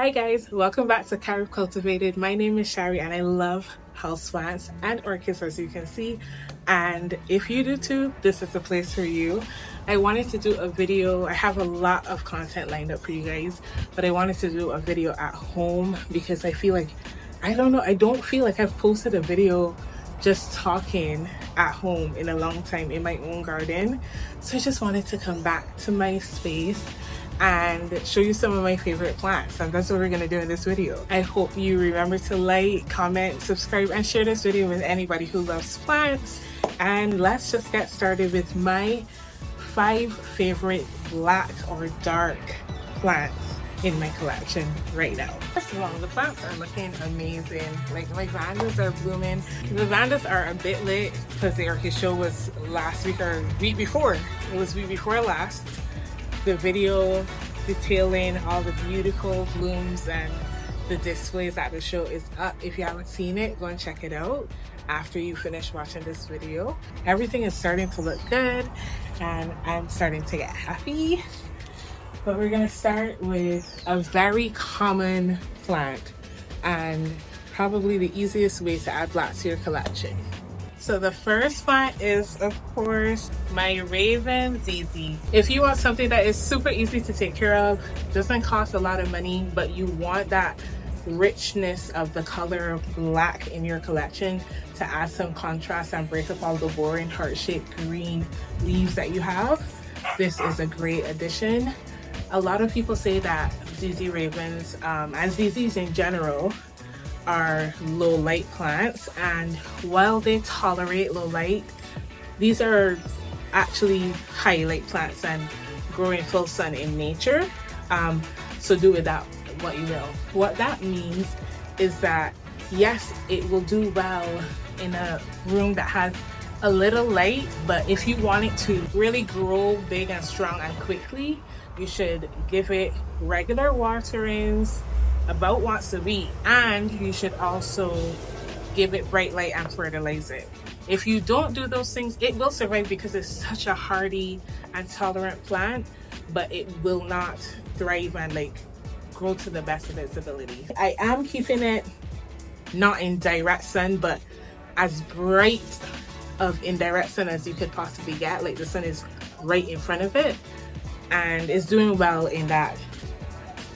Hi guys, welcome back to Carib Cultivated. My name is Shari and I love houseplants and orchids, as you can see, and if you do too, this is the place for you. I wanted to do a video. I have a lot of content lined up for you guys, but I wanted to do a video at home because I feel like, I don't feel like I've posted a video just talking at home in a long time in my own garden. So I just wanted to come back to my space and show you some of my favorite plants, and that's what we're gonna do in this video. I hope you remember to like, comment, subscribe, and share this video with anybody who loves plants. And let's just get started with my 5 favorite black or dark plants in my collection right now. First of all, the plants are looking amazing. Like, my vandas are blooming. The vandas are a bit late because the orchid show was last week or week before. It was week before last. The video detailing all the beautiful blooms and the displays at the show is up. If you haven't seen it, go and check it out after you finish watching this video. Everything is starting to look good and I'm starting to get happy. But we're gonna start with a very common plant and probably the easiest way to add black to your collection. So the first plant is, of course, my Raven ZZ. If you want something that is super easy to take care of, doesn't cost a lot of money, but you want that richness of the color of black in your collection to add some contrast and break up all the boring heart-shaped green leaves that you have, this is a great addition. A lot of people say that ZZ Ravens and ZZs in general are low light plants, and while they tolerate low light, these are actually high light plants and grow in full sun in nature. So do with that what you will. What that means is that yes, it will do well in a room that has a little light, but if you want it to really grow big and strong and quickly, you should give it regular waterings about once a week, and you should also give it bright light and fertilize it. If you don't do those things, it will survive because it's such a hardy and tolerant plant, but it will not thrive and like grow to the best of its ability. I am keeping it not in direct sun, but as bright of indirect sun as you could possibly get. Like, the sun is right in front of it and it's doing well in that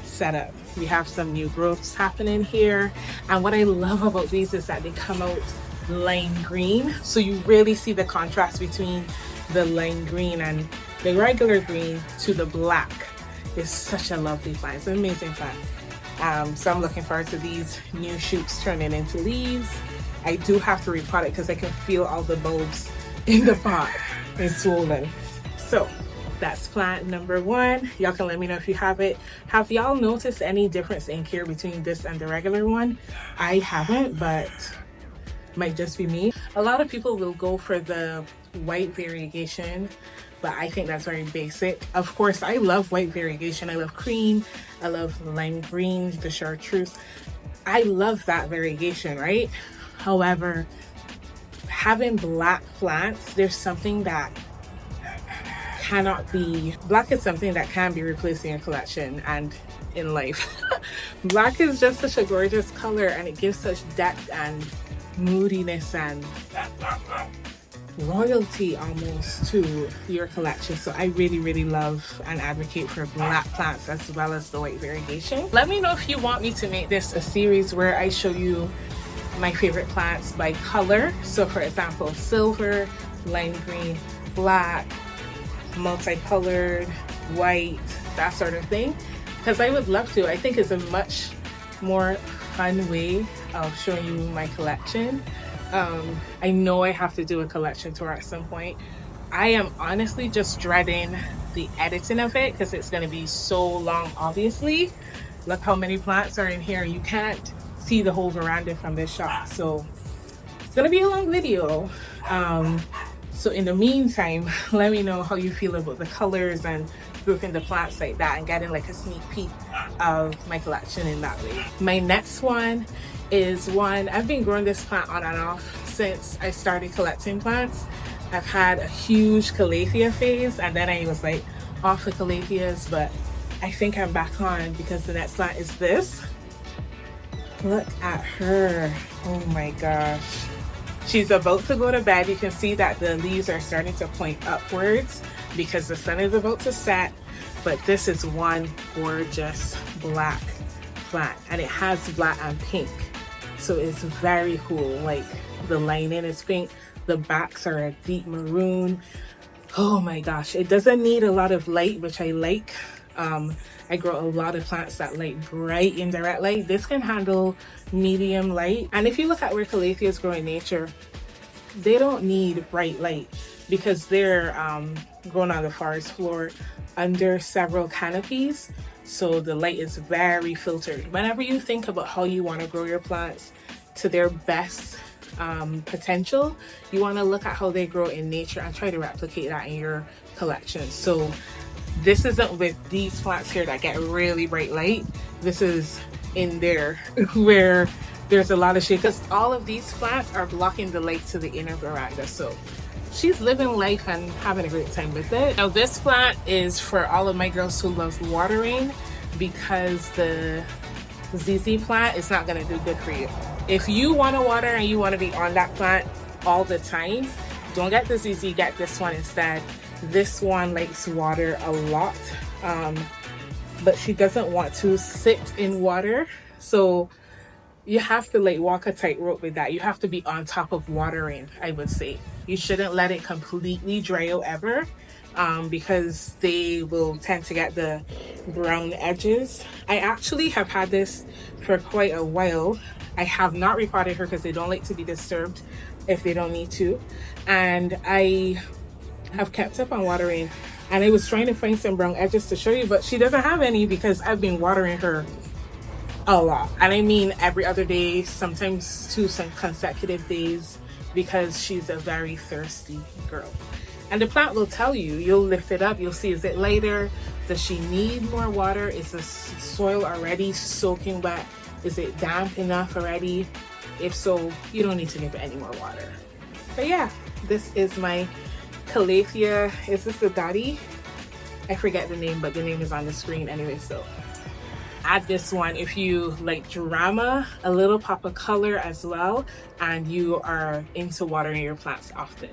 setup. We have some new growths happening here, and what I love about these is that they come out lime green, so you really see the contrast between the lime green and the regular green to the black. It's such a lovely plant. It's an amazing plant. So I'm looking forward to these new shoots turning into leaves. I do have to repot it because I can feel all the bulbs in the pot. It's swollen. So that's plant number 1. Y'all can let me know if you have it. Have y'all noticed any difference in care between this and the regular one? I haven't, but might just be me. A lot of people will go for the white variegation, but I think that's very basic. Of course, I love white variegation. I love cream. I love lime green, the chartreuse. I love that variegation, right? However, having black plants, there's something that cannot be. Black is something that can be replaced in your collection and in life. Black is just such a gorgeous color, and it gives such depth and moodiness and royalty almost to your collection. So I really love and advocate for black plants as well as the white variegation. Let me know if you want me to make this a series where I show you my favorite plants by color. So for example, silver, lime green, black, multicolored, white, that sort of thing, because I would love to. I think it's a much more fun way of showing you my collection. I know I have to do a collection tour at some point. I am honestly just dreading the editing of it because it's going to be so long. Obviously, look how many plants are in here. You can't see the whole veranda from this shot, so it's going to be a long video. So in the meantime, let me know how you feel about the colors and grouping the plants like that and getting like a sneak peek of my collection in that way. My next one is one, I've been growing this plant on and off since I started collecting plants. I've had a huge Calathea phase, and then I was like off of Calatheas, but I think I'm back on because the next plant is this. Look at her. Oh my gosh. She's about to go to bed. You can see that the leaves are starting to point upwards because the sun is about to set. But this is one gorgeous black plant, and it has black and pink. So it's very cool. Like the lining is pink, the backs are a deep maroon. Oh my gosh, it doesn't need a lot of light, which I like. I grow a lot of plants that like bright indirect light. This can handle medium light. And if you look at where Calatheas grow in nature, they don't need bright light because they're grown on the forest floor under several canopies. So the light is very filtered. Whenever you think about how you want to grow your plants to their best potential, you want to look at how they grow in nature and try to replicate that in your collection. So this isn't with these plants here that get really bright light. This is in there where there's a lot of shade, because all of these plants are blocking the light to the inner veranda. So she's living life and having a great time with it. Now this plant is for all of my girls who love watering, because the ZZ plant is not going to do good for you. If you want to water and you want to be on that plant all the time, don't get the ZZ, get this one instead. This one likes water a lot, but she doesn't want to sit in water. So you have to like walk a tightrope with that. You have to be on top of watering, I would say. You shouldn't let it completely dry out ever, because they will tend to get the brown edges. I actually have had this for quite a while. I have not repotted her because they don't like to be disturbed if they don't need to. And I have kept up on watering, and I was trying to find some brown edges to show you, but she doesn't have any because I've been watering her a lot. And I mean every other day, sometimes 2 consecutive days, because she's a very thirsty girl. And the plant will tell you. You'll lift it up, you'll see, is it lighter? Does she need more water? Is the soil already soaking wet? Is it damp enough already? If so, you don't need to give it any more water. But yeah, this is my Calathea, is this a Dottie? I forget the name, but the name is on the screen anyway. So add this one if you like drama, a little pop of color as well, and you are into watering your plants often.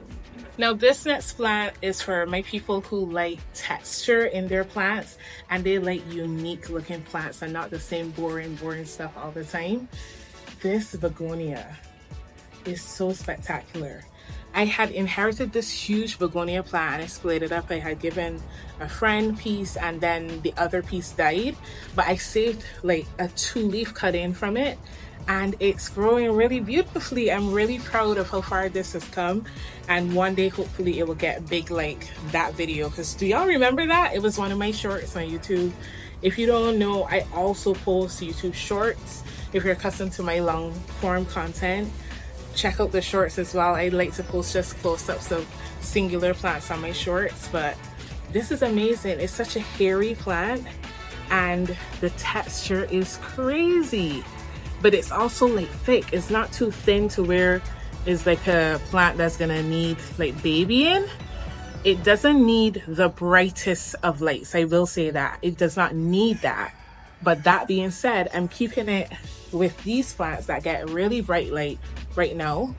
Now this next plant is for my people who like texture in their plants, and they like unique looking plants and not the same boring stuff all the time. This begonia is so spectacular. I had inherited this huge begonia plant and I split it up. I had given a friend piece and then the other piece died, but I saved like a 2-leaf cut-in from it, and it's growing really beautifully. I'm really proud of how far this has come, and one day hopefully it will get big like that video, because do y'all remember that? It was one of my shorts on YouTube. If you don't know, I also post YouTube shorts. If you're accustomed to my long form content, check out the shorts as well. I like to post just close-ups of singular plants on my shorts, but this is amazing. It's such a hairy plant and the texture is crazy, but it's also like thick. It's not too thin to where it's like a plant that's gonna need like babying. It doesn't need the brightest of lights, I will say that. It does not need that. But that being said, I'm keeping it with these plants that get really bright light right now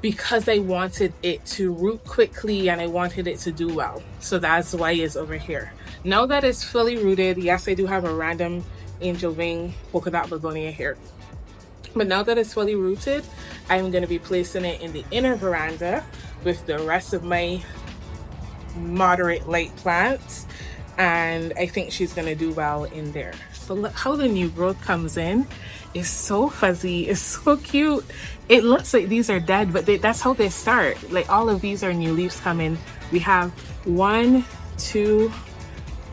because I wanted it to root quickly and I wanted it to do well. So that's why it's over here. Now that it's fully rooted, yes, I do have a random angel wing polka dot begonia here. But now that it's fully rooted, I'm going to be placing it in the inner veranda with the rest of my moderate light plants. And I think she's gonna do well in there. So look how the new growth comes in. It's so fuzzy, it's so cute. It looks like these are dead, but that's how they start. Like all of these are new leaves coming. We have 1, 2,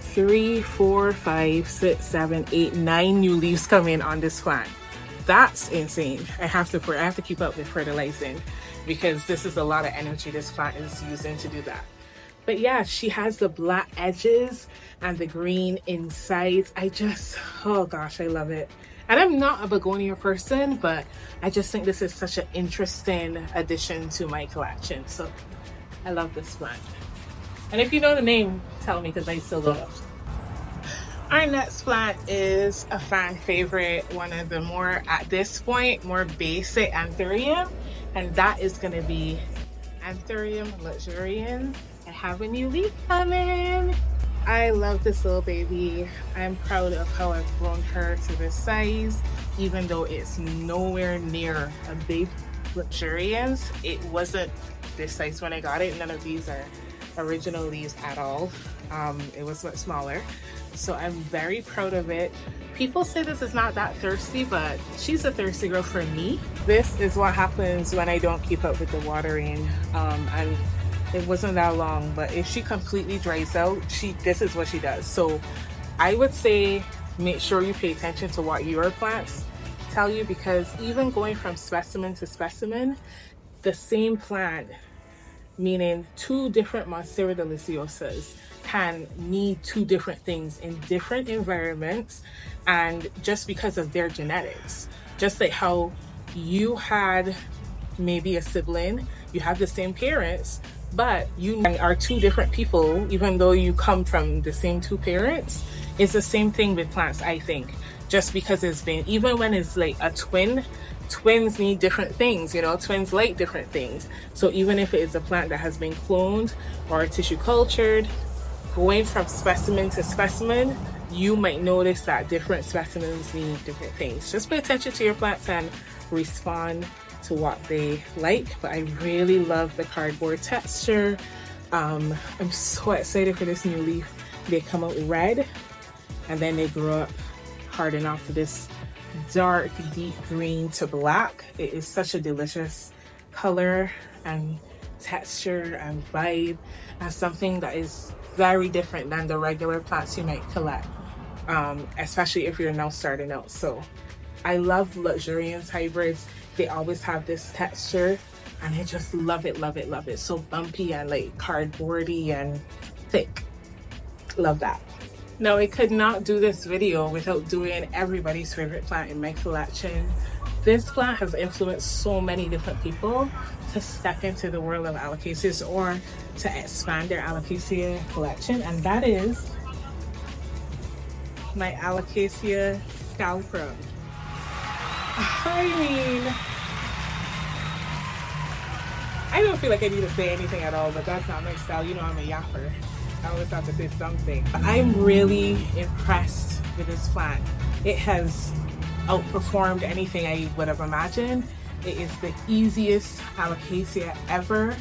3, 4, 5, 6, 7, 8, 9 new leaves coming on this plant. That's insane. I have to keep up with fertilizing because this is a lot of energy this plant is using to do that. But yeah, she has the black edges and the green inside. Oh gosh, I love it. And I'm not a begonia person, but I just think this is such an interesting addition to my collection. So I love this plant. And if you know the name, tell me because I still don't know. Our next plant is a fan favorite, one of the more, at this point, more basic Anthurium, and that is going to be Anthurium Luxurians. I have a new leaf coming. I love this little baby. I'm proud of how I've grown her to this size, even though it's nowhere near a big Luxurians. It wasn't this size when I got it. None of these are original leaves at all. It was much smaller. So I'm very proud of it. People say this is not that thirsty, but she's a thirsty girl for me. This is what happens when I don't keep up with the watering. And it wasn't that long, but if she completely dries out, this is what she does. So I would say make sure you pay attention to what your plants tell you, because even going from specimen to specimen, the same plant, meaning two different Monstera deliciosas, can need two different things in different environments, and just because of their genetics. Just like how you had maybe a sibling, you have the same parents, but you are two different people, even though you come from the same two parents. It's the same thing with plants, I think. Just because it's been, even when it's like a twin, twins need different things, you know, twins like different things. So even if it is a plant that has been cloned or tissue cultured, going from specimen to specimen, you might notice that different specimens need different things. Just pay attention to your plants and respond to what they like. But I really love the cardboard texture. I'm so excited for this new leaf. They come out red and then they grow up harden off to this dark deep green to black. It is such a delicious color and texture and vibe, and something that is very different than the regular plants you might collect, especially if you're now starting out. So I love Luxurians hybrids. They always have this texture and I just love it, love it, love it. So bumpy and like cardboardy and thick. Love that. Now, I could not do this video without doing everybody's favorite plant in my collection. This plant has influenced so many different people to step into the world of Alocasias or to expand their Alocasia collection, and that is my Alocasia Scalprum. I mean, I don't feel like I need to say anything at all, but that's not my style. You know, I'm a yapper. I always have to say something. I'm really impressed with this plant. It has outperformed anything I would have imagined. It is the easiest Alocasia ever,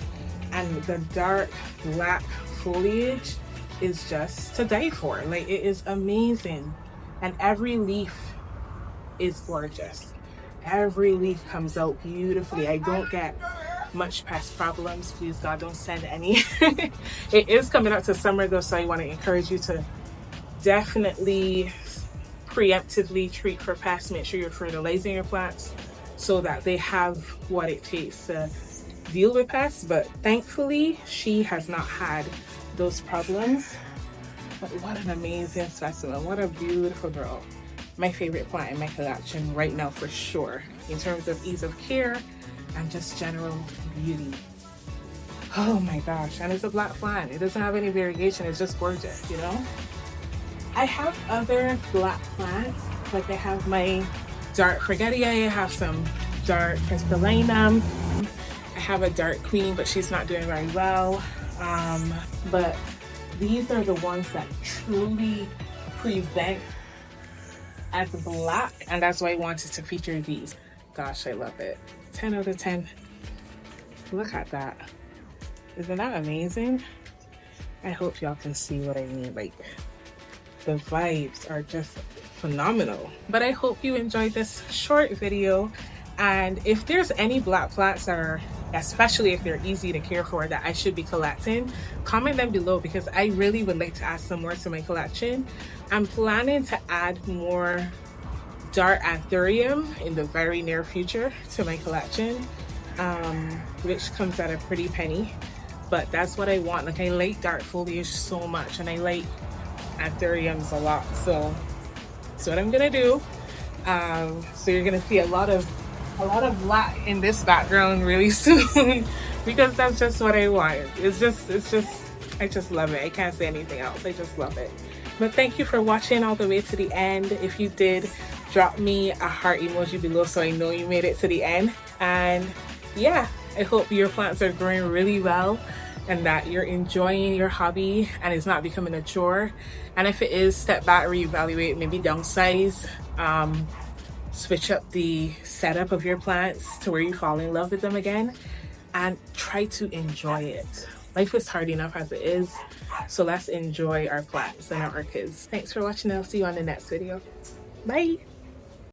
and the dark black foliage is just to die for. Like, it is amazing, and every leaf is gorgeous. Every leaf comes out beautifully. I don't get much pest problems. Please God, don't send any. It is coming up to summer though, so I want to encourage you to definitely preemptively treat for pests. Make sure you're fertilizing your plants so that they have what it takes to deal with pests. But thankfully she has not had those problems. But what an amazing specimen. What a beautiful girl. My favorite plant in my collection right now for sure, in terms of ease of care and just general beauty. Oh my gosh, and it's a black plant. It doesn't have any variegation, it's just gorgeous, you know? I have other black plants, like I have my dark Fregetia, I have some dark Crystallinum, I have a dark queen, but she's not doing very well. But these are the ones that truly present as black, and that's why I wanted to feature these. Gosh, I love it. 10 out of 10. Look at that. Isn't that amazing? I hope y'all can see what I mean. Like, the vibes are just phenomenal. But I hope you enjoyed this short video, and if there's any black plants, or especially if they're easy to care for, that I should be collecting, comment them below, because I really would like to add some more to my collection. I'm planning to add more dark Anthurium in the very near future to my collection, which comes at a pretty penny, but that's what I want. Like, I like dark foliage so much, and I like Anthuriums a lot, so that's what I'm gonna do. So you're gonna see a lot of black in this background really soon, because that's just what I want. It's just I just love it. I can't say anything else. I just love it. But thank you for watching all the way to the end. If you did, drop me a heart emoji below so I know you made it to the end. And yeah, I hope your plants are growing really well and that you're enjoying your hobby and it's not becoming a chore. And if it is, step back, reevaluate, maybe downsize, switch up the setup of your plants to where you fall in love with them again, and try to enjoy it. Life is hard enough as it is, so let's enjoy our plants and our orchids. Thanks for watching. I'll see you on the next video. Bye.